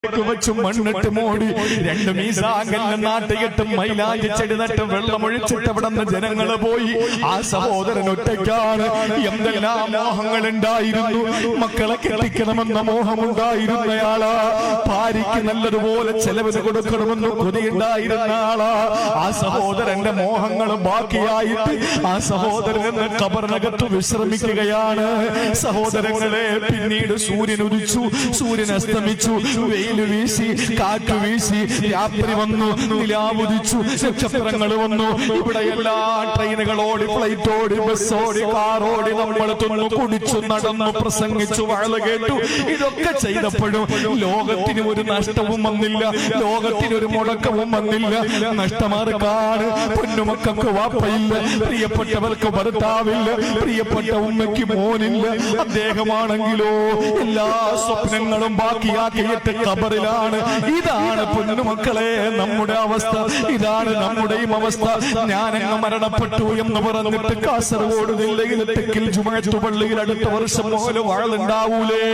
വെച്ച് മണ്ണിട്ട് മൂടി രണ്ട് മീസാങ്കല്ല് നാട്ടിയിട്ടും മൈലാഞ്ചി ചെടി നട്ട് വെള്ളമൊഴിച്ചിട്ട് അവിടെ ജനങ്ങള് പോയി. ആ സഹോദരൻ ഒറ്റയ്ക്കാണ്. എന്തെല്ലാം മോഹങ്ങൾ ഉണ്ടായിരുന്നു. മക്കളെ കെട്ടിക്കണമെന്ന മോഹമുണ്ടായിരുന്നയാളാ. ഭാര്യയ്ക്ക് നല്ലതുപോലെ ചെലവിന് കൊടുക്കണമെന്ന് കൊതിയുണ്ടായിരുന്ന ആളാ. ആ സഹോദരന്റെ മോഹങ്ങൾ ബാക്കിയായിട്ട് ആ സഹോദരൻ എന്ന ഖബറിനകത്ത് വിശ്രമിക്കുകയാണ്. സഹോദരങ്ങളെ, പിന്നീട് സൂര്യൻ ഉദിച്ചു, സൂര്യൻ അസ്തമിച്ചു, വെയിൽ വീശി, കാറ്റ് വീശി, രാത്രി വന്നു, നിലാവുദിച്ചു, നക്ഷത്രങ്ങൾ വന്നു. ഇവിടെ എല്ലാ ട്രെയിനുകളോടി, ഫ്ലൈറ്റോടി, ബസ്സോടി, കാറോടി നമ്മൾ തിന്നു, കുടിച്ചു, നടന്നു, പ്രസംഗിച്ചു, വാഴ കേട്ടു. ഇതൊക്കെ ചെയ്തപ്പോഴും ലോകത്തിന് ഒരു നഷ്ടവും വന്നില്ല, ലോകത്തിന് ഒരു മുടക്കവും വന്നില്ല. നഷ്ടമാർക്കാണ്? പൊന്നുമക്കൾക്ക് വാപ്പയില്ല, പ്രിയപ്പെട്ടവർക്ക് ഭർത്താവില്ല, പ്രിയപ്പെട്ട ഉമ്മയ്ക്ക് മോനില്ല. അദ്ദേഹമാണെങ്കിലോ എല്ലാ സ്വപ്നങ്ങളും ബാക്കിയാക്കിയിട്ട് ഖബറിലാണ്. ഇതാണ് പൊന്നുമക്കളെ നമ്മുടെ അവസ്ഥ, ഇതാണ് നമ്മുടെയും അവസ്ഥ. ഞാനങ്ങ് മരണപ്പെട്ടു എന്ന് പറഞ്ഞിട്ട് കാസർഗോഡ് ജില്ലയിൽ തെക്കിൽ ജുമഅത്ത് പള്ളിയിൽ അടുത്ത വർഷം പോലെ വാഴുണ്ടാവൂലേ?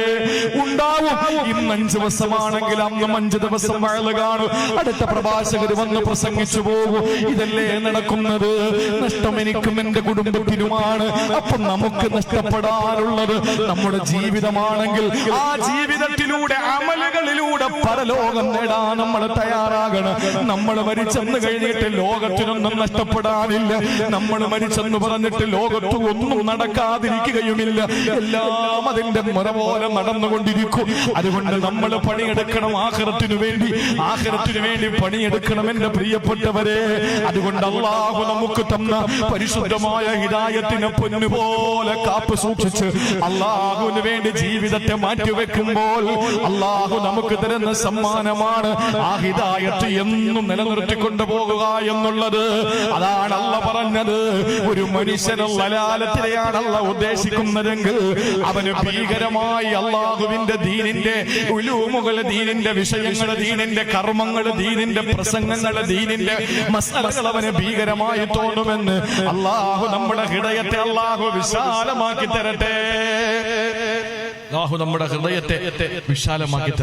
ഉണ്ടാവും. ഇന്ന് 5 ദിവസമാണെങ്കിൽ അന്ന് 5 ദിവസം വാഴ കാണും. അടുത്ത പ്രഭാഷകർ വന്ന് പ്രസംഗിച്ചു പോകും. ഇതല്ലേ നടക്കുന്നത്? നഷ്ടം എനിക്കും എന്റെ കുടുംബത്തിനുമാണ്. അപ്പൊ നമുക്ക് നഷ്ടപ്പെടാനുള്ളത് നമ്മുടെ ജീവിതമാണെങ്കിൽ ആ ജീവിതത്തിലൂടെ, അമലുകളിലൂടെ പരലോകം നേടാൻ നമ്മൾ തയ്യാറാകണം. നമ്മൾ മരിച്ചെന്ന് കഴിഞ്ഞിട്ട് ലോകത്തിനൊന്നും നഷ്ടപ്പെടാനില്ല. നമ്മൾ മരിച്ചെന്ന് പറഞ്ഞിട്ട് ലോകത്ത് ഒന്നും നടക്കാതിരിക്കുകയുമില്ല. എല്ലാം അതിന്റെ മുറ പോലെ നടന്നുകൊണ്ടിരിക്കും. അതുകൊണ്ട് നമ്മൾ പണിയെടുക്കണം ആഖിറത്തിനു വേണ്ടി, ആഖിറത്തിനു വേണ്ടി പണിയെടുക്കണം എന്റെ പ്രിയപ്പെട്ടവരെ. അതുകൊണ്ട് അല്ലാഹു നമുക്ക് തന്ന പരിശുദ്ധമായ ഹിദായത്തിനെ പൊന്നുപോലെ കാത്തു സൂക്ഷിച്ച് അല്ലാഹുവിന് വേണ്ടി ജീവിതത്തെ മാറ്റിവെക്കുമ്പോൾ അല്ലാഹു നമുക്ക് തരുന്ന സമ്മാനമാണ് ആ ഹിദായത്ത് എന്നും നിലനിർത്തിക്കൊണ്ടു പോകുക എന്നുള്ളത്. അതാണ് അല്ലാഹു പറഞ്ഞത്. ഒരു മനുഷ്യന് ലലാലത്തിനെയാണ് അല്ലാഹു ഉദ്ദേശിക്കുന്നതെങ്കിൽ അവന് ഭീകരമായി അല്ലാഹുവിന്റെ ദീനിന്റെ ഉലൂമുകൾ, ദീനിന്റെ വിഷയങ്ങൾ, ദീനിന്റെ കർമ്മങ്ങൾ, ദീനിന്റെ പ്രസംഗങ്ങൾ, ദീനിന്റെ മസലകൾ അവന് ഭീകരമായി തോന്നുമെന്ന് അല്ലാഹു നമ്മുടെ ഹൃദയത്തെ അല്ലാഹു വിശാലമാക്കി തരട്ടെ. അല്ലാഹു നമ്മുടെ ഹൃദയത്തെ വിശാലമാക്കി